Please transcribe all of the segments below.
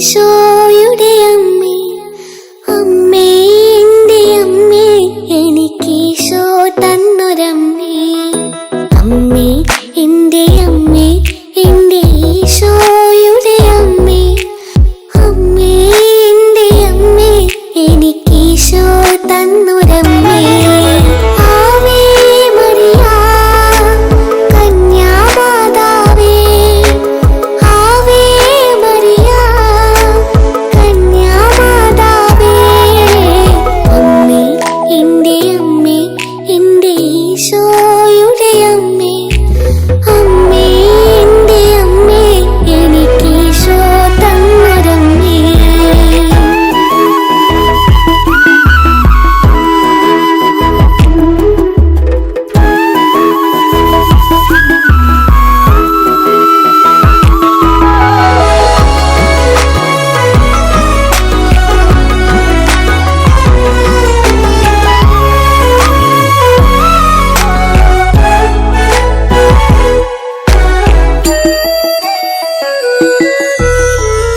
എനിക്കീശോയുടെ അമ്മേ, അമ്മേ എൻ്റെ അമ്മേ, എനിക്കീശോ തന്നൊരമ്മേ. അമ്മേ എൻ്റെ അമ്മേ, എൻ്റെ ഈശോയുടെ അമ്മേ, അമ്മേ എൻ്റെ അമ്മേ, എനിക്കീശോ തന്നൊരമ്മേ. ആവേ മരിയ കന്യാമാതാവേ, ആവേ മരിയ കന്യാമാതാവേ. അമ്മേ എൻ്റെ അമ്മേ, എൻ്റെ ഈശോയുടെ അമ്മേ, അമ്മേ എൻ്റെ അമ്മേ, എനിക്കീശോ തന്നൊരമ്മേ.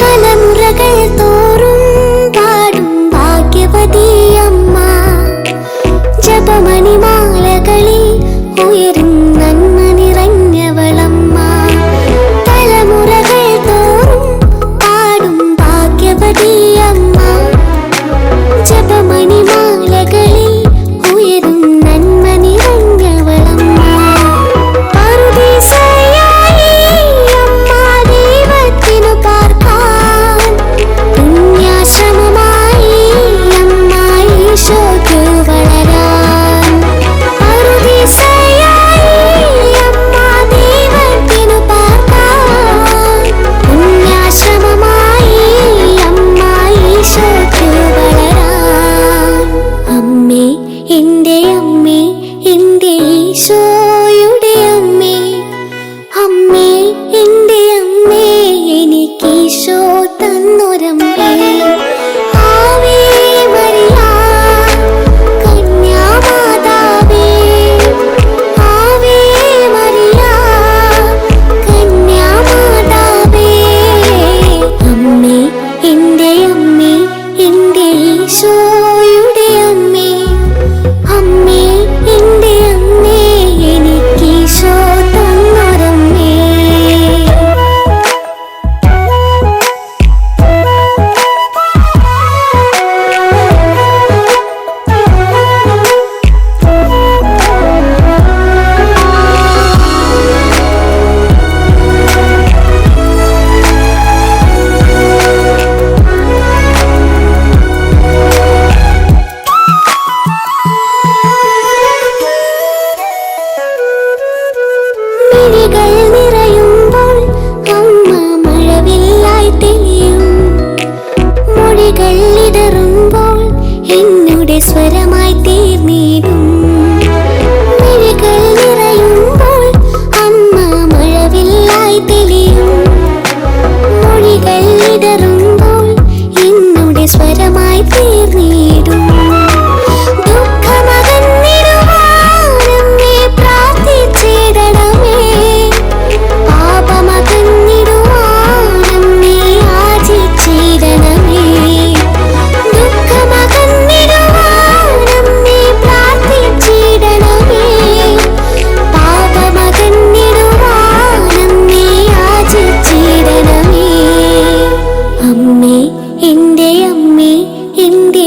തലമുറകൾ തോറും പാടും ഭാഗ്യവതിയമ്മ, ജപമണിമാലകളിൽ ഉയരും നന്മ നിറഞ്ഞവളമ്മ. തലമുറകൾ തോറും പാടും ഭാഗ്യവതിയമ്മ, ജപമണിമാലകളിൽ ഉയരും നന്മ നിറഞ്ഞവളമ്മ. പറുദീസയായി അമ്മ ദൈവത്തിനു പാർക്കാൻ, പുണ്യാശ്രമമായി അമ്മ ഈശോയ്ക്കു വളരാൻ. പറുദീസയായി അമ്മ ദൈവത്തിനു പാർക്കാൻ, പുണ്യാശ്രമമായി അമ്മ ഈശോയ്ക്കു വളരാൻ. അമ്മേ എൻ്റെ അമ്മേ, എൻ്റെ ഈശോയുടെ അമ്മേ, അമ്മേ എൻ്റെ അമ്മേ, എനിക്കീശോ തന്നൊരമ്മേ. ആവേ മരിയ കന്യാമാതാവേ, ആവേ മരിയ കന്യാമാതാവേ. അമ്മേ എൻ്റെ അമ്മേ, എൻ്റെ ഈശോയുടെ അമ്മേ, അമ്മേ എൻ്റെ അമ്മേ, എനിക്കീശോ തന്നൊരമ്മേ. മിഴികൾ നിറയുമ്പോൾ അമ്മ മഴവില്ലായി തെളിയും, മൊഴികൾ ഇടറുമ്പോൾ എന്നുടെ സ്വരമായി തീർന്നിടും. മിഴികൾ നിറയുമ്പോൾ അമ്മ മഴവില്ലായി തെളിയും, മൊഴികൾ ഇടറുമ്പോൾ എന്നുടെ സ്വരമായി തീർന്നിടും. ദുഃഖമകന്നിടുവാനമ്മേ പ്രാർത്ഥിച്ചിടണമേ, പാപമകന്നിടുവാനമ്മേ യാചിച്ചിടണമേ. ദുഃഖമകന്നിടുവാനമ്മേ പ്രാർത്ഥിച്ചിടണമേ, പാപമകന്നിടുവാനമ്മേ യാചിച്ചിടണമേ. അമ്മേ എൻ്റെ അമ്മേ, എൻ്റെ